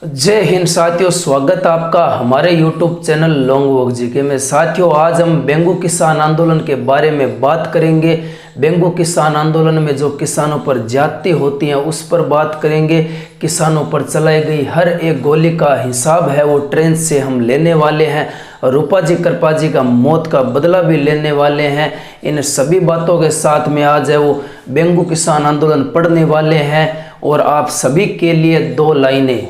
जय हिंद साथियों, स्वागत आपका हमारे YouTube channel long walk GK में। साथियों, आज हम बेंगू किसान आंदोलन के बारे में बात करेंगे। बेंगू किसान आंदोलन में जो किसानों पर ज्यादती होती है उस पर बात करेंगे। किसानों पर चलाई गई हर एक गोली का हिसाब है वो ट्रेन से हम लेने वाले हैं। रूपा जी कृपा जी का मौत का बदला भी लेने वाले हैं। इन सभी बातों के साथ में आज है वो बेंगू किसान आंदोलन पढ़ने वाले हैं। और आप सभी के लिए दो लाइनें।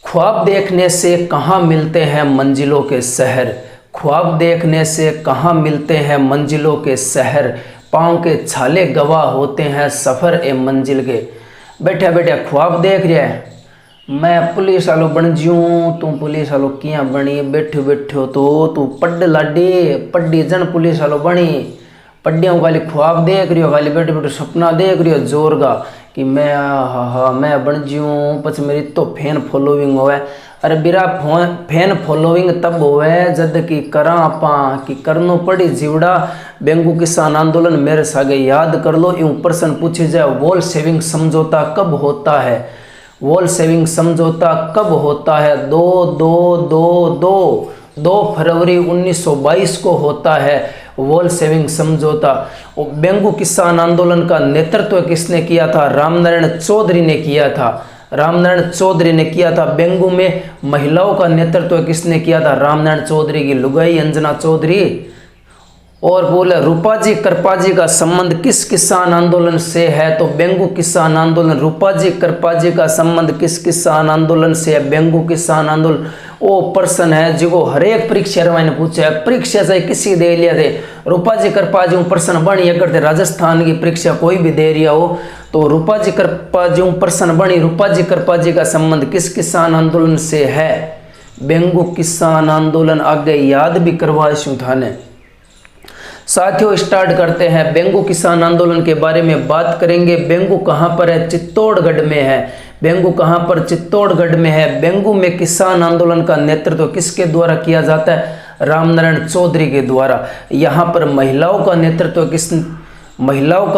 ख्वाब देखने से कहाँ मिलते हैं मंजिलों के शहर, ख्वाब देखने से कहाँ मिलते हैं मंजिलों के शहर, पाँव के छाले गवाह होते हैं सफ़र ए मंजिल के। बैठा बैठा ख्वाब देख रहा है, मैं पुलिस वालों बन जूँ, तू पुलिस वालों किया बनी, बैठो बैठो तो तू पढ़ लाडे पढ़ी जन पुलिस वालों बनी। पढ़ियों खाली ख्वाब देख रही हो, खाली बैठे बैठे सपना देख रही हो जोर का कि मैं मैं बन जूँ, पछ मेरी तो फैन फॉलोइंग होवे। अरे बिरा फैन फॉलोइंग तब होवे जद की करा आपा कि करनो पड़ी जीवड़ा। बेंगू किसान आंदोलन मेरे सागे याद कर लो। यूँ प्रश्न पूछे जाए, वॉल सेविंग समझौता कब होता है? वॉल सेविंग समझौता कब होता है? 2 फरवरी 1922 को होता है वॉल सेविंग समझौता। और बेंगू किसान आंदोलन का नेतृत्व किसने किया था? रामनारायण चौधरी ने किया था। रामनारायण चौधरी ने किया था। बेंगू में महिलाओं का नेतृत्व किसने किया था? रामनारायण चौधरी की लुगाई अंजना चौधरी। और बोले रूपा जी कृपा जी का संबंध किस किसान आंदोलन से है? तो बेंगू किसान आंदोलन। रूपा जी कृपा जी का संबंध किस किसान आंदोलन से है? बेंगू किसान आंदोलन। वो प्रश्न है जिको हरेक परीक्षा मैंने पूछा है, परीक्षा से किसी दे लिया थे। रूपा जी कृपा जी प्रश्न बनी अगर थे राजस्थान की परीक्षा कोई भी दे रहा हो तो रूपा जी कृपा जी प्रश्न बनी, रूपा जी कृपा जी का संबंध किस किसान आंदोलन से है? बेंगू किसान आंदोलन। आगे याद भी करवाइशूँ थाने। साथियों, स्टार्ट करते हैं। बेंगू किसान आंदोलन के बारे में बात करेंगे। बेंगू कहाँ पर है? चित्तौड़गढ़ में है। बेंगू कहाँ पर? चित्तौड़गढ़ में है। बेंगू में किसान आंदोलन का नेतृत्व किसके द्वारा किया जाता है? रामनारायण चौधरी के द्वारा। यहाँ पर महिलाओं का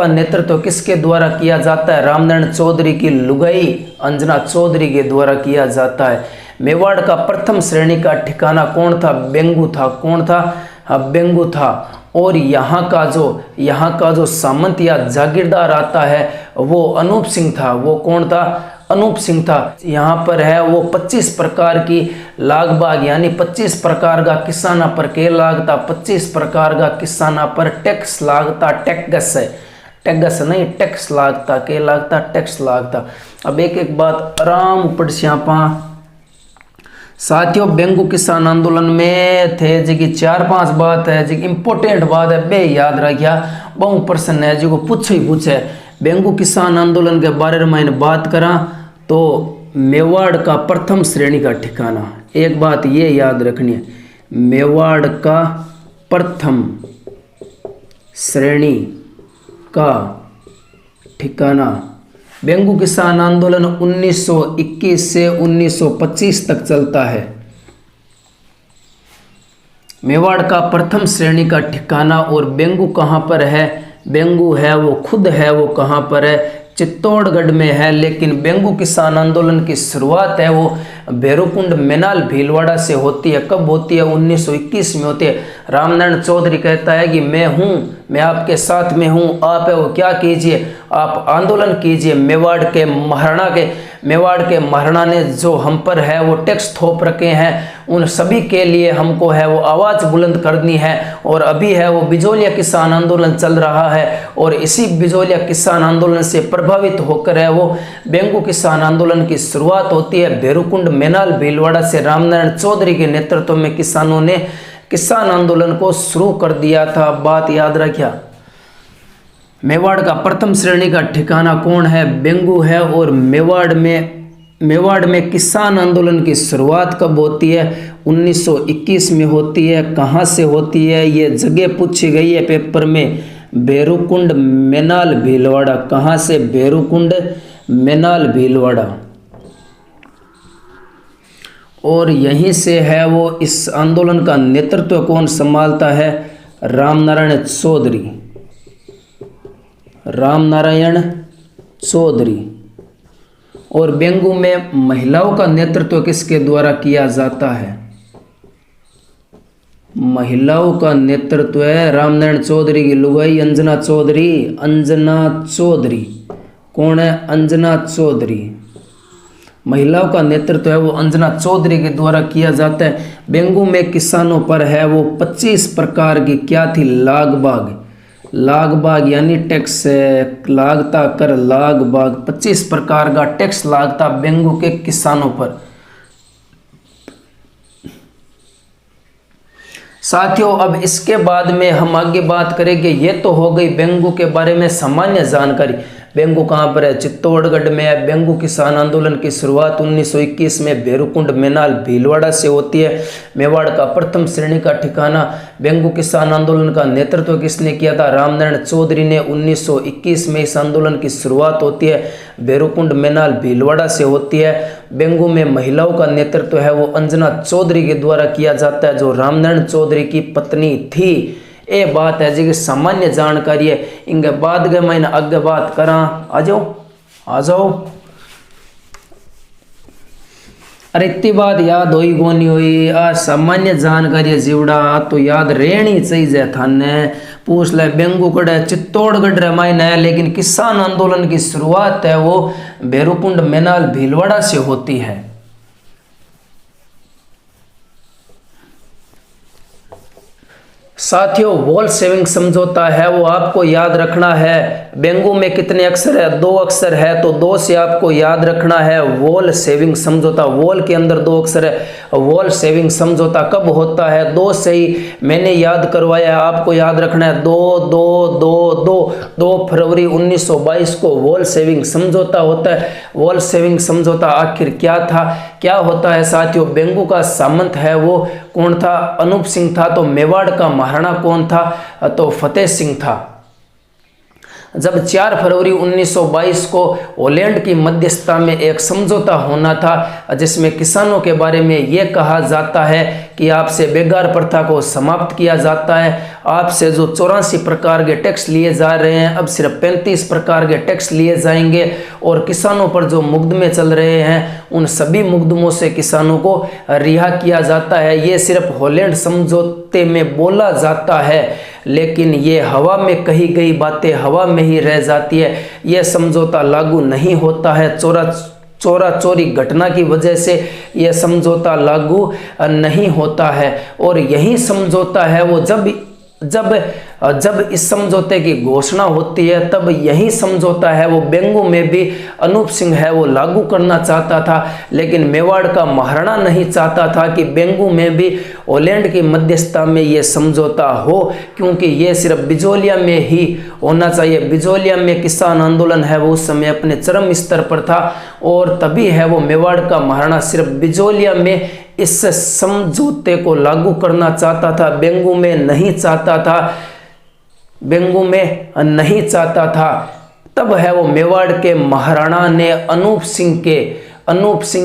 नेतृत्व किसके द्वारा किया जाता है? रामनारायण चौधरी की लुगाई अंजना चौधरी के द्वारा किया जाता है। मेवाड़ का प्रथम श्रेणी का ठिकाना कौन था? बेंगू था। कौन था? हाँ, बेंगू था। और यहाँ का जो सामंत या जागीरदार आता है वो अनूप सिंह था। वो कौन था? अनूप सिंह था। यहाँ पर है वो 25 प्रकार की लाग बाग यानी 25 प्रकार का किसाना पर के लागता, 25 प्रकार का किसाना पर टैक्स लागता। टैक्स है, टैक्स नहीं टैक्स लागता, के लागता टैक्स लागता। अब एक एक बात आराम पढ़ श्यापा। साथियों, बेंगू किसान आंदोलन में थे जी 4-5 बात है जी इम्पोर्टेंट बात है, बे याद रखिया। बहु प्रश्न है जी को पूछे। बेंगू किसान आंदोलन के बारे में मैंने बात करा तो मेवाड़ का प्रथम श्रेणी का ठिकाना, एक बात ये याद रखनी है, मेवाड़ का प्रथम श्रेणी का ठिकाना। बेंगू किसान आंदोलन 1921 से 1925 तक चलता है। मेवाड़ का प्रथम श्रेणी का ठिकाना। और बेंगू कहाँ पर है? बेंगू है वो खुद है वो कहाँ पर है? चित्तौड़गढ़ में है। लेकिन बेंगू किसान आंदोलन की शुरुआत है वो भैरूकुंड मेनाल भीलवाड़ा से होती है। कब होती है? 1921 में होती है। रामनारायण चौधरी कहता है कि मैं हूँ, मैं आपके साथ में हूँ, आप है वो क्या कीजिए, आप आंदोलन कीजिए। मेवाड़ के महाराणा ने जो हम पर है वो टैक्स थोप रखे हैं, उन सभी के लिए हमको है वो आवाज़ बुलंद करनी है। और अभी है वो बिजोलिया किसान आंदोलन चल रहा है और इसी बिजोलिया किसान आंदोलन से प्रभावित होकर है वो बेंगू किसान आंदोलन की शुरुआत होती है। भैरूकुंड मेनाल भीलवाड़ा से रामनारायण चौधरी के नेतृत्व में किसानों ने किसान आंदोलन को शुरू कर दिया था। बात याद रखिया। मेवाड़ का प्रथम श्रेणी का ठिकाना कौन है? बेंगू है। और मेवाड़ में किसान आंदोलन की शुरुआत कब होती है? 1921 में होती है। कहाँ से होती है? ये जगह पूछी गई है पेपर में। भैरूकुंड मेनाल भीलवाड़ा। कहाँ से? भैरूकुंड मेनाल भीलवाड़ा। और यहीं से है वो इस आंदोलन का नेतृत्व कौन संभालता है? रामनारायण चौधरी। रामनारायण चौधरी। और बेंगू में महिलाओं का नेतृत्व किसके द्वारा किया जाता है? महिलाओं का नेतृत्व है रामनारायण चौधरी की लुगाई अंजना चौधरी। अंजना चौधरी कौन है? अंजना चौधरी। महिलाओं का नेतृत्व है वो अंजना चौधरी के द्वारा किया जाता है। बेंगू में किसानों पर है वो 25 प्रकार की क्या थी? लाग बाग। लाग बाग यानी टैक्स लागता कर लाग बाग, 25 प्रकार का टैक्स लागता बेंगू के किसानों पर। साथियों अब इसके बाद में हम आगे बात करेंगे। ये तो हो गई बेंगू के बारे में सामान्य जानकारी। बेंगू कहाँ पर है? चित्तौड़गढ़ में है। बेंगू किसान आंदोलन की शुरुआत 1921 में भैरूकुंड मेनाल भीलवाड़ा से होती है। मेवाड़ का प्रथम श्रेणी का ठिकाना। बेंगू किसान आंदोलन का नेतृत्व किसने किया था? रामनारायण चौधरी ने। 1921 में इस आंदोलन की शुरुआत होती है। भैरूकुंड मेनाल भीलवाड़ा से होती है। बेंगू में महिलाओं का नेतृत्व है वो अंजना चौधरी के द्वारा किया जाता है, जो रामनारायण चौधरी की पत्नी थी। ये बात है जी सामान्य जानकारी है। इनके बाद के मैंने आगे बात करा। आ जाओ। अरे इतनी बात याद हुई को नहीं हुई? आ सामान्य जानकारी है जीवड़ा तो याद रहनी चाहिए। थाने पूछ ले बेंगू कड़े चित्तौड़गढ़ रे मायने है, लेकिन किसान आंदोलन की शुरुआत है वो भैरूकुंड मेनाल भीलवाड़ा से होती है। साथियों वॉल सेविंग समझौता है वो आपको याद रखना है। बेंगू में कितने अक्षर है? 2 अक्षर है, तो 2 से आपको याद रखना है वॉल सेविंग समझौता। वॉल के अंदर 2 अक्षर है। वॉल सेविंग समझौता कब होता है? 2 से ही मैंने याद करवाया है, आपको याद रखना है। 2 फरवरी 1922 को वॉल सेविंग समझौता होता है। वॉल सेविंग समझौता आखिर क्या था, क्या होता है? साथियों बेंगू का सामंत है वो कौन था? अनूप सिंह था। तो मेवाड़ का महाराणा कौन था? तो फतेह सिंह था। जब 4 फरवरी 1922 को हॉलैंड की मध्यस्थता में एक समझौता होना था, जिसमें किसानों के बारे में यह कहा जाता है कि आपसे बेगार प्रथा को समाप्त किया जाता है। आपसे जो 84 प्रकार के टैक्स लिए जा रहे हैं, अब सिर्फ 35 प्रकार के टैक्स लिए जाएंगे। और किसानों पर जो मुकदमे चल रहे हैं, उन सभी मुकदमों से किसानों को रिहा किया जाता है। ये सिर्फ हॉलैंड समझौते में बोला जाता है, लेकिन ये हवा में कही गई बातें हवा में ही रह जाती है। यह समझौता लागू नहीं होता है। चोरा चोरी घटना की वजह से यह समझौता लागू नहीं होता है। और यही समझौता है वो जब इस समझौते की घोषणा होती है, तब यही समझौता है वो बेंगू में भी अनूप सिंह है वो लागू करना चाहता था, लेकिन मेवाड़ का महाराणा नहीं चाहता था कि बेंगू में भी हॉलैंड की मध्यस्थता में ये समझौता हो, क्योंकि ये सिर्फ बिजोलिया में ही होना चाहिए। बिजोलिया में किसान आंदोलन है वो उस समय अपने चरम स्तर पर था, और तभी है वो मेवाड़ का महाराणा सिर्फ बिजोलिया में इस समझौते को लागू करना चाहता था। बेंगू में नहीं चाहता था। बेंगू में नहीं चाहता था। तब है वो मेवाड़ के महाराणा ने अनूप सिंह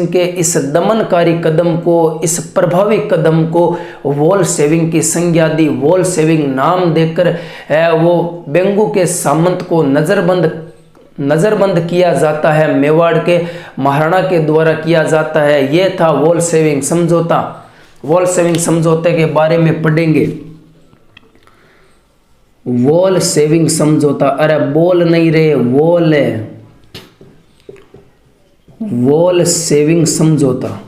के इस दमनकारी कदम को, इस प्रभावी कदम को वॉल सेविंग की संज्ञा दी। वॉल सेविंग नाम देकर है वो बेंगू के सामंत को नज़रबंद किया जाता है, मेवाड़ के महाराणा के द्वारा किया जाता है। ये था वॉल सेविंग समझौता। वॉल सेविंग समझौते के बारे में पढ़ेंगे। वॉल सेविंग समझौता, अरे बोल नहीं रहे, वॉल है, वॉल सेविंग समझौता।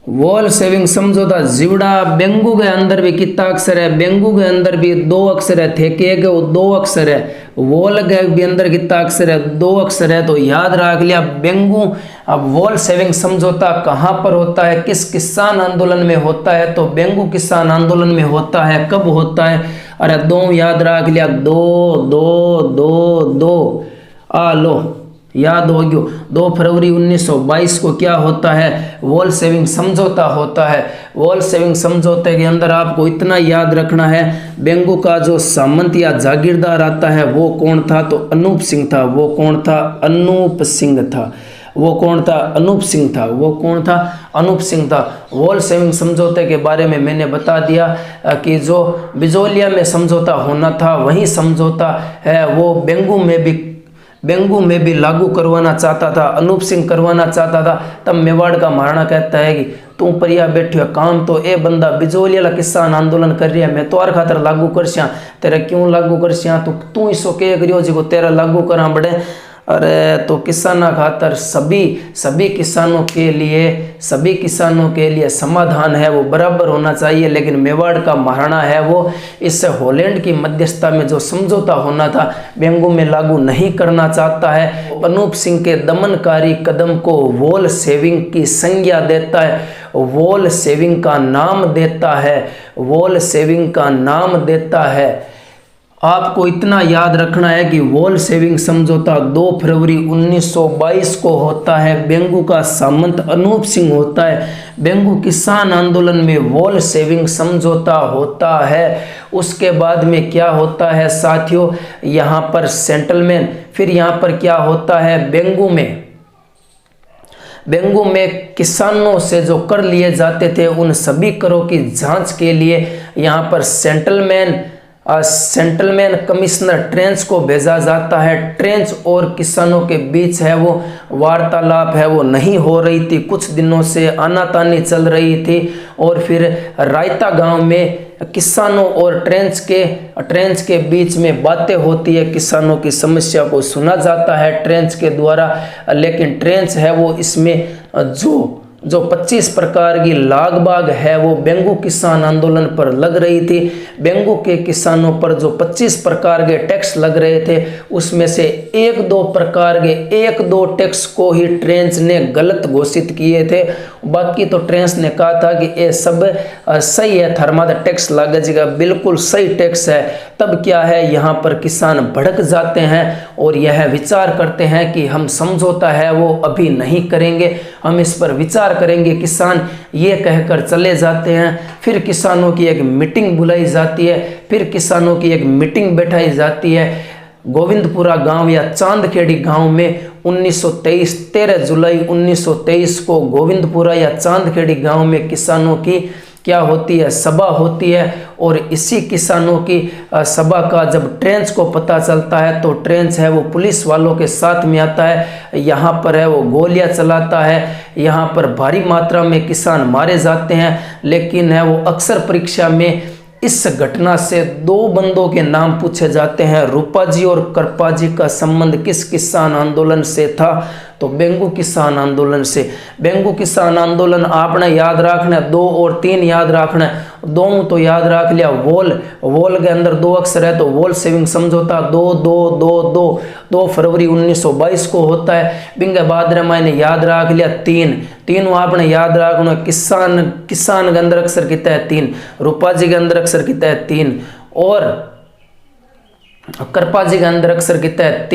वॉल सेविंग समझौता जीवड़ा बेंगू के अंदर भी कितना अक्षर है? बेंगू के अंदर भी 2 अक्षर है। ठेके के वो 2 अक्षर है। वॉल के भी अंदर कितना अक्षर है? 2 अक्षर है। तो याद रख लिया बेंगू। अब वॉल सेविंग समझौता कहाँ पर होता है, किस किसान आंदोलन में होता है? तो बेंगू किसान आंदोलन में होता है। कब होता है? अरे 2 याद रख लिया, 2 आ लो याद हो गयो। 2 फरवरी 1922 को क्या होता है? वॉल सेविंग समझौता होता है। वॉल सेविंग समझौते के अंदर आपको इतना याद रखना है, बेंगू का जो सामंत या जागीरदार आता है वो कौन था? तो अनूप सिंह था। वो कौन था? अनूप सिंह था। वो कौन था? अनूप सिंह था। वो कौन था? अनूप सिंह था। वॉल सेविंग समझौते के बारे में मैंने बता दिया कि जो बिजोलिया में समझौता होना था वही समझौता है वो बेंगू में भी लागू करवाना चाहता था, अनूप सिंह करवाना चाहता था। तब मेवाड़ का महाराणा कहता है कि तू परिया बैठियो काम तो ए बंदा बिजोलिया किसान आंदोलन कर रहा है, मैं तोर खातर लागू कर सिया, तेरा क्यों लागू कर सिया, तो तू इसो के करियो जो तेरा लागू करा बड़े। अरे तो किसाना खातर सभी किसानों के लिए समाधान है वो बराबर होना चाहिए। लेकिन मेवाड़ का महाराणा है वो इस हॉलैंड की मध्यस्थता में जो समझौता होना था बेंगू में लागू नहीं करना चाहता है। अनूप सिंह के दमनकारी कदम को वॉल सेविंग की संज्ञा देता है, वॉल सेविंग का नाम देता है। आपको इतना याद रखना है कि वॉल सेविंग समझौता 2 फरवरी 1922 को होता है। बेंगू का सामंत अनूप सिंह होता है। बेंगू किसान आंदोलन में वॉल सेविंग समझौता होता है। उसके बाद में क्या होता है साथियों, यहाँ पर सेंटलमैन, फिर यहाँ पर क्या होता है बेंगू में किसानों से जो कर लिए जाते थे उन सभी करों की जांच के लिए यहाँ पर सेंटलमैन कमिश्नर ट्रेंच को भेजा जाता है। ट्रेंच और किसानों के बीच है वो वार्तालाप है वो नहीं हो रही थी, कुछ दिनों से आनाकानी चल रही थी। और फिर रायता गांव में किसानों और ट्रेंच के बीच में बातें होती है, किसानों की समस्या को सुना जाता है ट्रेंच के द्वारा। लेकिन ट्रेंच है वो इसमें जो 25 प्रकार की लाग बाग है वो बेंगू किसान आंदोलन पर लग रही थी। बेंगू के किसानों पर जो 25 प्रकार के टैक्स लग रहे थे उसमें से एक दो टैक्स को ही ट्रेंच ने गलत घोषित किए थे, बाकी तो ट्रेंच ने कहा था कि ये सब सही है, थर्मादा टैक्स लग जाएगा, बिल्कुल सही टैक्स है। तब क्या है यहाँ पर किसान भड़क जाते हैं और यह विचार करते हैं कि हम समझौता है वो अभी नहीं करेंगे, हम इस पर विचार करेंगे। किसान ये कहकर चले जाते हैं। फिर किसानों की एक मीटिंग बुलाई जाती है, फिर किसानों की एक मीटिंग बैठाई जाती है गोविंदपुरा गांव या चांदखेड़ी गांव में 13 जुलाई 1923 को गोविंदपुरा या चांदखेड़ी गांव में किसानों की क्या होती है, सभा होती है। और इसी किसानों की सभा का जब ट्रेंच को पता चलता है तो ट्रेंच है वो पुलिस वालों के साथ में आता है, यहाँ पर है वो गोलियां चलाता है, यहाँ पर भारी मात्रा में किसान मारे जाते हैं। लेकिन है वो अक्सर परीक्षा में इस घटना से 2 बंदों के नाम पूछे जाते हैं, रूपा जी और करपा जी का संबंध किस किसान आंदोलन से था, तो बेंगू किसान आंदोलन से। बेंगू किसान आंदोलन आपने याद रखना है, 2 और 3 याद रखना है। 2 तो याद रख लिया, वॉल के अंदर 2 अक्षर है तो वॉल सेविंग समझौता 2 फरवरी 1922 को होता है। बिंगे बाद मैंने याद रख लिया 3 आपने याद रखना, किसान के अंदर अक्षर कितना है 3, रूपा जी के अंदर अक्षर कितना है 3 और करपा जी के अंदर अक्षर कितना है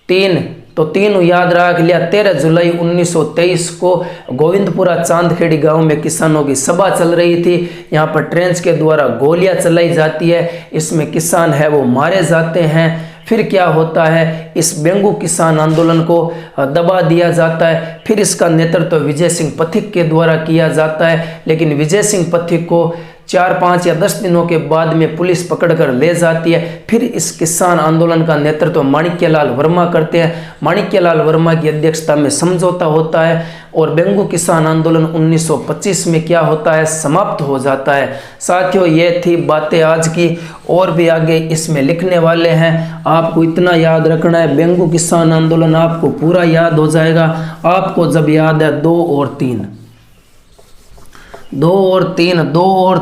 3 तो 3 याद रख लिया। 13 जुलाई 1923 को गोविंदपुरा चांदखेड़ी गांव में किसानों की सभा चल रही थी, यहाँ पर ट्रेंच के द्वारा गोलियां चलाई जाती है, इसमें किसान है वो मारे जाते हैं। फिर क्या होता है, इस बेंगू किसान आंदोलन को दबा दिया जाता है। फिर इसका नेतृत्व विजय सिंह पथिक के द्वारा किया जाता है, लेकिन विजय सिंह पथिक को 4, 5 या 10 दिनों के बाद में पुलिस पकड़कर ले जाती है। फिर इस किसान आंदोलन का नेतृत्व माणिक्यलाल वर्मा करते हैं। माणिक्यलाल वर्मा की अध्यक्षता में समझौता होता है और बेंगू किसान आंदोलन 1925 में क्या होता है, समाप्त हो जाता है। साथियों ये थी बातें आज की, और भी आगे इसमें लिखने वाले हैं। आपको इतना याद रखना है, बेंगू किसान आंदोलन आपको पूरा याद हो जाएगा। आपको जब याद है 2 और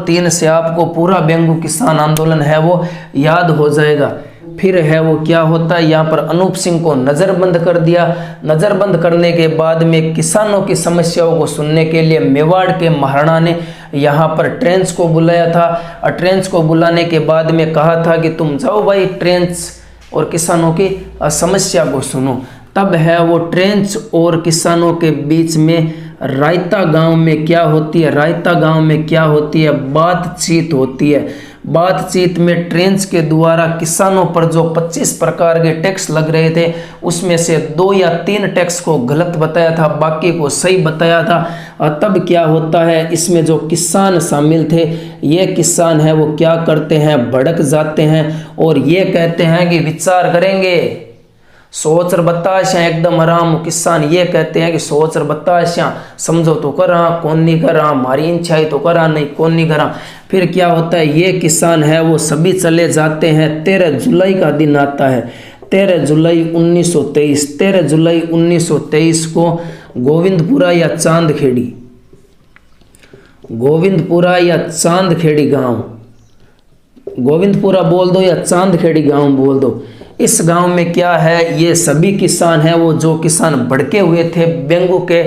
3 से आपको पूरा बेंगू किसान आंदोलन है वो याद हो जाएगा। फिर है वो क्या होता है, यहाँ पर अनूप सिंह को नज़रबंद कर दिया। नज़रबंद करने के बाद में किसानों की समस्याओं को सुनने के लिए मेवाड़ के महाराणा ने यहाँ पर ट्रेंच को बुलाया था। ट्रेंच को बुलाने के बाद में कहा था कि तुम जाओ भाई ट्रेंच और किसानों की समस्या को सुनो। तब है वो ट्रेंच और किसानों के बीच में रायता गांव में क्या होती है, बातचीत होती है। बातचीत में ट्रेंच के द्वारा किसानों पर जो 25 प्रकार के टैक्स लग रहे थे उसमें से 2 या 3 टैक्स को गलत बताया था, बाकी को सही बताया था। तब क्या होता है, इसमें जो किसान शामिल थे ये किसान है वो क्या करते हैं, भड़क जाते हैं और ये कहते हैं कि विचार करेंगे, सोच और बताशा एकदम आराम। किसान ये कहते हैं कि सोच और बताशा, समझो तो करा कौन नहीं करा, हमारी इच्छा तो करा नहीं कौन नहीं करा। फिर क्या होता है, ये किसान है वो सभी चले जाते हैं। 13 जुलाई का दिन आता है, 13 जुलाई 1923। 13 जुलाई 1923 को गोविंदपुरा या चांदखेड़ी, गोविंदपुरा या चांदखेड़ी गांव, गोविंदपुरा बोल दो या चांदखेड़ी गांव बोल दो, इस गांव में क्या है, ये सभी किसान हैं वो जो किसान भड़के हुए थे बेंगू के,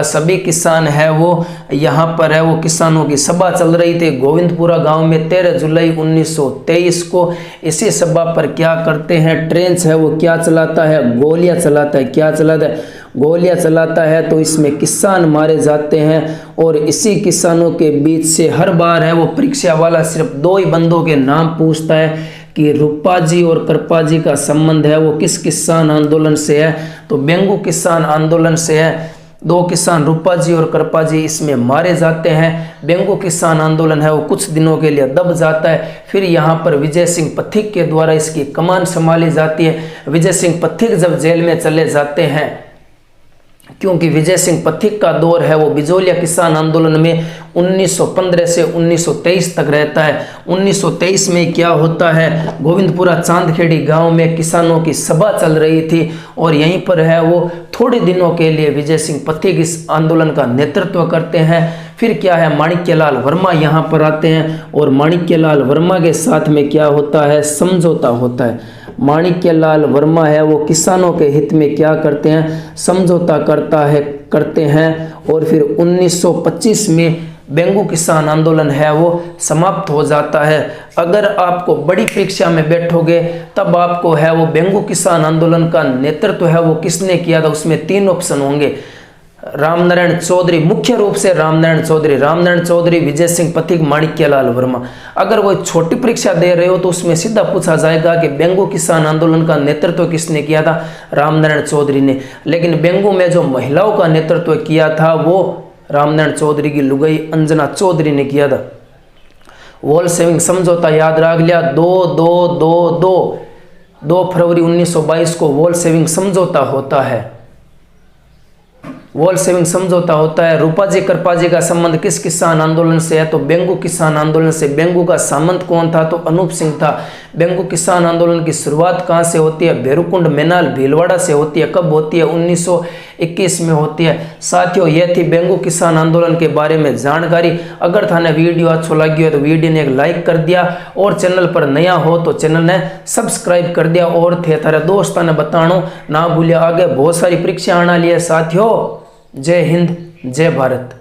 सभी किसान हैं वो यहाँ पर है वो किसानों की सभा चल रही थी गोविंदपुरा गांव में 13 जुलाई 1923 को। इसी सभा पर क्या करते हैं, ट्रेंच है वो क्या चलाता है, गोलियां चलाता है। क्या चलाता है, गोलियां चलाता है। तो इसमें किसान मारे जाते हैं और इसी किसानों के बीच से हर बार है वो परीक्षा वाला सिर्फ 2 ही बंदों के नाम पूछता है कि रूपा जी और कृपा जी का संबंध है वो किस किसान आंदोलन से है, तो बेंगू किसान आंदोलन से है। 2 किसान रूपा जी और कृपा जी इसमें मारे जाते हैं। बेंगू किसान आंदोलन है वो कुछ दिनों के लिए दब जाता है। फिर यहाँ पर विजय सिंह पथिक के द्वारा इसकी कमान संभाली जाती है। विजय सिंह पथिक जब जेल में चले जाते हैं, क्योंकि विजय सिंह पथिक का दौर है वो बिजोलिया किसान आंदोलन में 1915 से 1923 तक रहता है। 1923 में क्या होता है, गोविंदपुरा चांदखेड़ी गांव में किसानों की सभा चल रही थी और यहीं पर है वो थोड़े दिनों के लिए विजय सिंह पथिक इस आंदोलन का नेतृत्व करते हैं। फिर क्या है, माणिक्यलाल वर्मा यहाँ पर आते हैं और माणिक्यलाल वर्मा के साथ में क्या होता है, समझौता होता है। माणिक्यलाल वर्मा है वो किसानों के हित में क्या करते हैं, समझौता करते हैं और फिर 1925 में बेंगू किसान आंदोलन है वो समाप्त हो जाता है। अगर आपको बड़ी परीक्षा में बैठोगे तब आपको है वो बेंगू किसान आंदोलन का नेतृत्व है वो किसने किया था, उसमें 3 ऑप्शन होंगे। रामनारायण चौधरी, मुख्य रूप से रामनारायण चौधरी, विजय सिंह पथिक, माणिक्यलाल वर्मा। अगर वो छोटी परीक्षा दे रहे हो तो उसमें सीधा पूछा जाएगा कि बेंगू किसान आंदोलन का नेतृत्व किसने किया था, रामनारायण चौधरी ने। लेकिन बेंगू में जो महिलाओं का नेतृत्व किया था वो रामनारायण चौधरी की लुगाई अंजना चौधरी ने किया था। वॉल सेविंग समझौता याद रख लिया, 2 फरवरी 1922 को वॉल सेविंग समझौता होता है। वॉल सेविंग समझौता होता है। रूपा जी कृपा जी का संबंध किस किसान आंदोलन से है, तो बेंगू किसान आंदोलन से। बेंगू का सामंत कौन था, तो अनूप सिंह था। बेंगू किसान आंदोलन की शुरुआत कहाँ से होती है, भैरूकुंड मेनाल भीलवाड़ा से होती है। कब होती है, 1921 में होती है। साथियों, यह थी बेंगू किसान आंदोलन के बारे में जानकारी। अगर थाने वीडियो अच्छा लगी हो तो वीडियो ने एक लाइक कर दिया और चैनल पर नया हो तो चैनल ने सब्सक्राइब कर दिया और थे थारे दोस्तों ने बतानो ना भूलिया। आगे बहुत सारी परीक्षा आना लिए साथियों। जय हिंद, जय भारत।